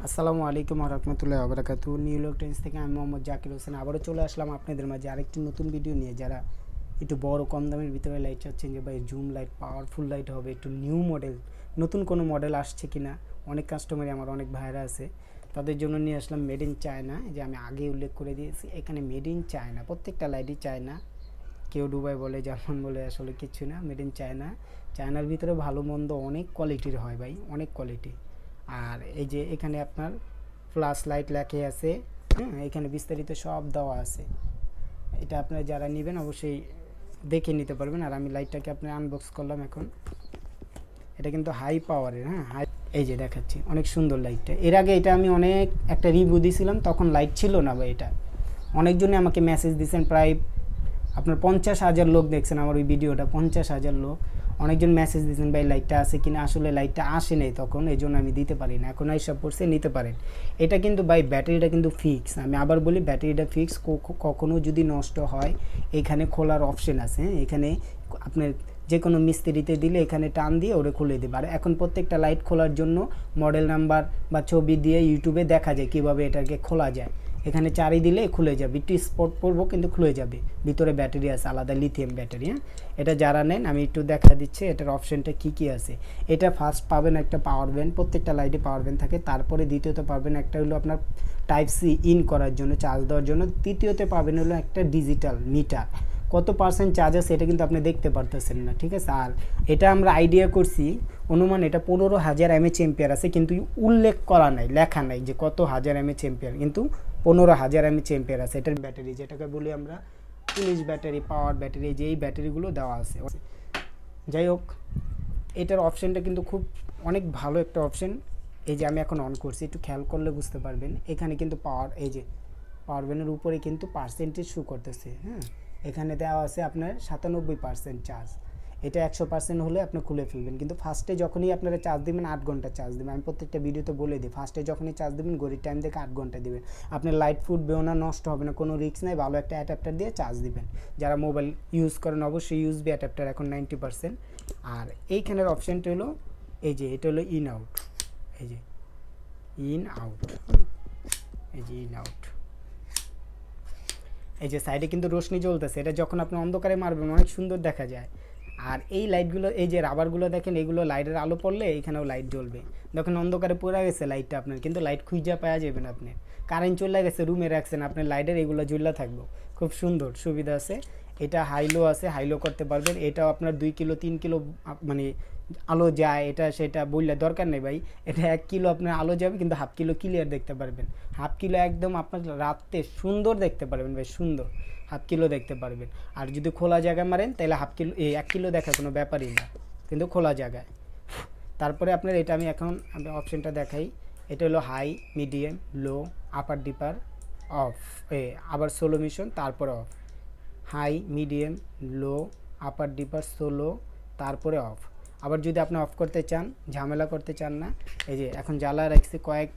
আসসালামু আলাইকুম ওয়া রাহমাতুল্লাহি ওয়া বারাকাতুহু। নিউ ইয়র্ক টাইমস থেকে আমি মোহাম্মদ জাকির হোসেন আবারও চলে আসলাম আপনাদের মাঝে আরেকটি নতুন ভিডিও নিয়ে। যারা একটু বড় কম দামের ভিতরে লাইট চাচ্ছেন যে ভাই জুম লাইট পাওয়ারফুল লাইট হবে, একটু নিউ মডেল, নতুন কোনো মডেল আসছে কিনা, অনেক কাস্টমারই আমার অনেক ভাইরা আছে, তাদের জন্য নিয়ে আসলাম মেড ইন চায়না। যে আমি আগে উল্লেখ করে দিয়েছি, এখানে মেড ইন চায়না, প্রত্যেকটা লাইটই চায়না। কেউ দুবাই বলে, জার্মান বলে, আসলে কিছু না, মেড ইন চায়না। চায়নার ভিতরে ভালো মন্দ অনেক কোয়ালিটির হয় ভাই, অনেক কোয়ালিটি। আর এই যে এখানে আপনার ফ্ল্যাশ লাইট লেখা আছে, হ্যাঁ, এখানে বিস্তারিত সব দেওয়া আছে। এটা আপনারা যারা নেবেন অবশ্যই দেখে নিতে পারবেন। আর আমি লাইটটাকে আপনার আনবক্স করলাম এখন। এটা কিন্তু হাই পাওয়ারের, হ্যাঁ, হাই। এই যে দেখাচ্ছি, অনেক সুন্দর লাইটটা। এর আগে এটা আমি অনেক একটা রিভিউ দিয়েছিলাম, তখন লাইট ছিল না ভাই। এটা অনেকজনে আমাকে মেসেজ দিয়েছেন, প্রায় আপনার 50,000 লোক দেখছেন আমার ওই ভিডিওটা, 50,000 লোক। অনেকজন মেসেজ দিয়েছেন ভাই লাইটটা আছে কিনা, আসলে লাইটটা আসে নাই তখন, এই জন্য আমি দিতে পারি না। এখন এইসব পড়ছে, নিতে পারেন। এটা কিন্তু ভাই ব্যাটারিটা কিন্তু ফিক্স, আমি আবার বলি ব্যাটারিটা ফিক্স। কখনো যদি নষ্ট হয় এখানে খোলার অপশন আছে, হ্যাঁ, এখানে আপনার যে কোনো মিস্ত্রিতে দিলে এখানে টান দিয়ে ওরে খুলে দেবে। আর এখন প্রত্যেকটা লাইট খোলার জন্য মডেল নাম্বার বা ছবি দিয়ে ইউটিউবে দেখা যায় কীভাবে এটাকে খোলা যায়। এখানে চারি দিলে খুলে যাবে, একটু স্পট পড়বো কিন্তু খুলে যাবে। ভিতরে ব্যাটারি আছে, আলাদা লিথিয়াম ব্যাটারি। হ্যাঁ, এটা যারা নেন আমি একটু দেখা দিচ্ছি এটার অপশানটা কী কী আছে। এটা ফার্স্ট পাবেন একটা পাওয়ার ব্যান্ড, প্রত্যেকটা লাইটে পাওয়ার ব্যান্ড থাকে। তারপরে দ্বিতীয়ত পাবেন একটা হলো আপনার টাইপ সি ইন করার জন্য, চার্জ দেওয়ার জন্য। তৃতীয়তে পাবেন হলো একটা ডিজিটাল মিটার, কত পার্সেন্ট চার্জ আছে এটা কিন্তু আপনি দেখতে পারতেছেন না, ঠিক আছে। আর এটা আমরা আইডিয়া করছি, অনুমান এটা 15,000 mAh এম্পিয়ার আছে, কিন্তু উল্লেখ করা নাই, লেখা নাই যে কত হাজার mAh এম্পিয়ার, কিন্তু 15,000 mAh এম্পিয়ার আছে এটার ব্যাটারি, যেটাকে বলি আমরা পুলিশ ব্যাটারি, পাওয়ার ব্যাটারি, যে এই ব্যাটারিগুলো দেওয়া আছে। যাই হোক, এটার অপশানটা কিন্তু খুব অনেক ভালো একটা অপশান। এই যে আমি এখন অন করছি, একটু খেয়াল করলে বুঝতে পারবেন। এখানে কিন্তু পাওয়ার, এই যে পাওয়ার ব্যান্ডের উপরে কিন্তু পার্সেন্টেজ শো করতেছে, হ্যাঁ। এখানে দেওয়া আছে আপনার 97% চার্জ। এটা 100% হলে আপনি খুলে ফেলবেন। কিন্তু ফার্স্টে যখনই আপনারা চার্জ দেবেন 8 ঘন্টা চার্জ দেবেন। আমি প্রত্যেকটা ভিডিওতে বলে দিই, ফার্স্টে যখনই চার্জ দেবেন ঘড়ির টাইম দেখে 8 ঘন্টা দেবেন। আপনার লাইট ফুটবেও না, নষ্ট হবে না, কোনো রিস্ক নাই। ভালো একটা অ্যাডাপ্টার দিয়ে চার্জ দিবেন। যারা মোবাইল ইউজ করেন অবশ্যই ইউএসবি অ্যাডাপ্টার এখন 90%। আর এইখানের অপশানটা হলো এই যে, এটা হলো ইন আউট, এই যে ইন আউট, এই যে ইন আউট। এই যে সাইডে কিন্তু রোশনি জ্বলতেছে, এটা যখন আপনি অন্ধকারে মারবেন অনেক সুন্দর দেখা যায়। আর এই লাইটগুলো, এই যে রাবারগুলো দেখেন, এগুলো লাইটের আলো পড়লে এখানেও লাইট জ্বলবে। দেখুন অন্ধকারে পড়ে গেছে লাইটটা আপনার, কিন্তু লাইট খুঁজে পাওয়া যাবে না। আপনি কারেন্ট চলে গেছে, রুমে রাখছেন, আপনার লাইটের এগুলো জ্বলা থাকবে, খুব সুন্দর সুবিধা আছে। এটা হাইলো আছে, হাইলো করতে পারবেন। এটাও আপনার 2 কিলো 3 কিলো মানে আলো যায়, এটা সেটা বললে দরকার নেই ভাই। এটা 1 কিলো আপনার আলো যাবে, কিন্তু হাফ কিলো ক্লিয়ার দেখতে পারবেন। হাফ কিলো একদম আপনার রাতে সুন্দর দেখতে পারবেন ভাই, সুন্দর হাফ কিলো দেখতে পারবেন। আর যদি খোলা জায়গায় মারেন তাহলে হাফ কিলো, 1 কিলো দেখার কোনো ব্যাপারই না, কিন্তু খোলা জায়গায়। তারপরে আপনার এটা আমি এখন অপশানটা দেখাই। এটা হলো high, medium, low, upper dipper, off, আবার সোলো মিশন, তারপরে off. High, medium, low, upper dipper, solo, তারপরে অফ। আবার যদি আপনি অফ করতে চান, ঝামেলা করতে চান না, এই যে এখন জ্বালা রাখছি, কয়েক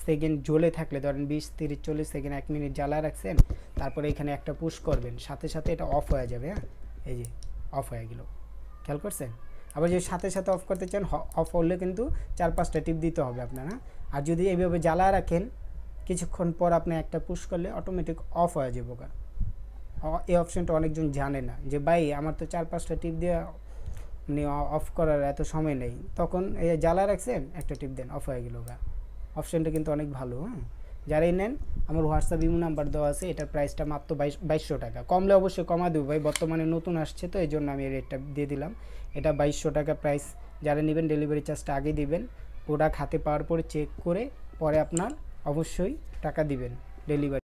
সেকেন্ড জ্বলে থাকলে, ধরেন 20 30 40 সেকেন্ড, 1 মিনিট জ্বালা রাখছেন, তারপরে এখানে একটা পুশ করবেন, সাথে সাথে এটা অফ হয়ে যাবে। হ্যাঁ, এই যে অফ হয়ে গেল, খেয়াল করছেন। আবার যদি সাথে সাথে অফ করতে চান, অফ হলে কিন্তু 4-5টা টিপ দিতে হবে আপনার। হ্যাঁ, আর যদি এইভাবে জ্বালা রাখেন, কিছুক্ষণ পর আপনি একটা পুশ করলে অটোমেটিক অফ হয়ে যাবো। এই অপশানটা অনেকজন জানে না, যে ভাই আমার তো 4-5টা টিপ দিয়ে মানে অফ করার এত সময় নেই, তখন এই জ্বালা রাখছেন, একটা টিপ দেন, অফ হয়ে গেল গা। অপশানটা কিন্তু অনেক ভালো। হ্যাঁ, যারাই নেন আমার হোয়াটসঅ্যাপ ইমো নাম্বার দেওয়া আছে। এটার প্রাইসটা মাত্র 2200 টাকা। কমলে অবশ্যই কমা দেবো ভাই, বর্তমানে নতুন আসছে তো এই জন্য আমি এই রেটটা দিয়ে দিলাম। এটা 2200 টাকা প্রাইস। যারা নেবেন ডেলিভারি চার্জটা আগে দিবেন, প্রোডাক্ট হাতে পাওয়ার পরে চেক করে পরে আপনার অবশ্যই টাকা দিবেন ডেলিভারি।